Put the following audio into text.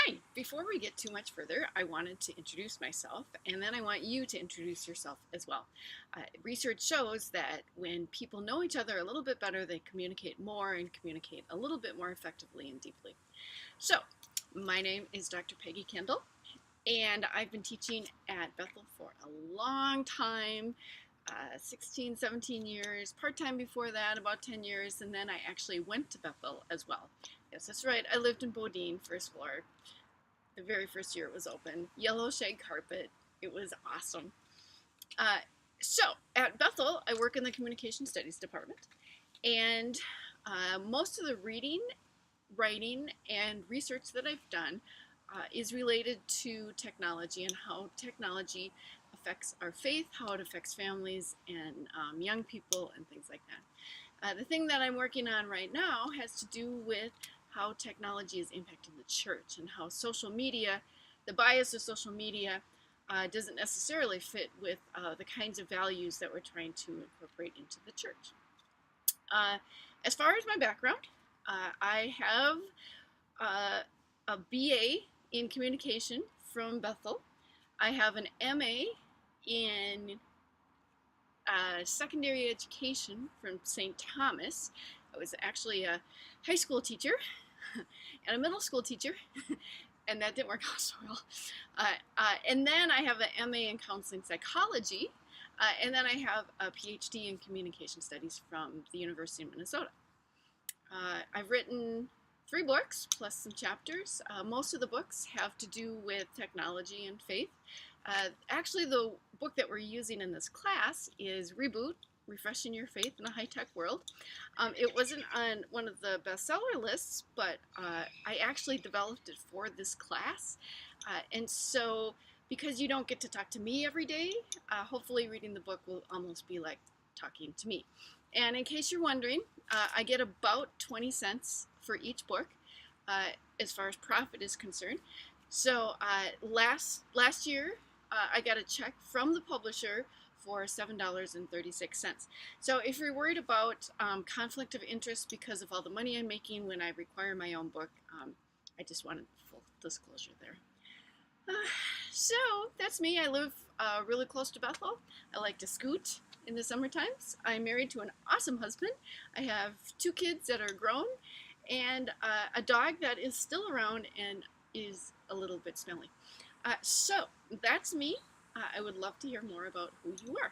Hi, before we get too much further, I wanted to introduce myself, and then I want you to introduce yourself as well. Research shows that when people know each other a little bit better, they communicate more and communicate a little bit more effectively and deeply. So, my name is Dr. Peggy Kendall, and I've been teaching at Bethel for a long time, 16, 17 years, part-time before that, about 10 years, and then I actually went to Bethel as well. Yes, that's right, I lived in Bodine, first floor, the very first year it was open. Yellow shag carpet. It was awesome. Uh, so at Bethel, I work in the Communication Studies department, and most of the reading, writing, and research that I've done is related to technology and how technology affects our faith, how it affects families and young people, and things like that. The thing that I'm working on right now has to do with how technology is impacting the church and how social media, the bias of social media, doesn't necessarily fit with the kinds of values that we're trying to incorporate into the church. As far as my background, I have a BA in communication from Bethel. I have an MA in secondary education from St. Thomas. I was actually a high school teacher and a middle school teacher, and that didn't work out so well. And then I have an MA in counseling psychology, and then I have a PhD in communication studies from the University of Minnesota. I've written 3 books plus some chapters. Most of the books have to do with technology and faith. Actually, the book that we're using in this class is Reboot, Refreshing Your Faith in a High-Tech World. It wasn't on one of the bestseller lists, but I actually developed it for this class. And so, because you don't get to talk to me every day, hopefully reading the book will almost be like talking to me. And in case you're wondering, I get about 20 cents for each book as far as profit is concerned. So last year, I got a check from the publisher for $7.36. So if you're worried about conflict of interest because of all the money I'm making when I require my own book, I just wanted full disclosure there. So that's me. I live really close to Bethel. I like to scoot in the summer times. I'm married to an awesome husband. I have 2 kids that are grown and a dog that is still around and is a little bit smelly. So that's me. I would love to hear more about who you are.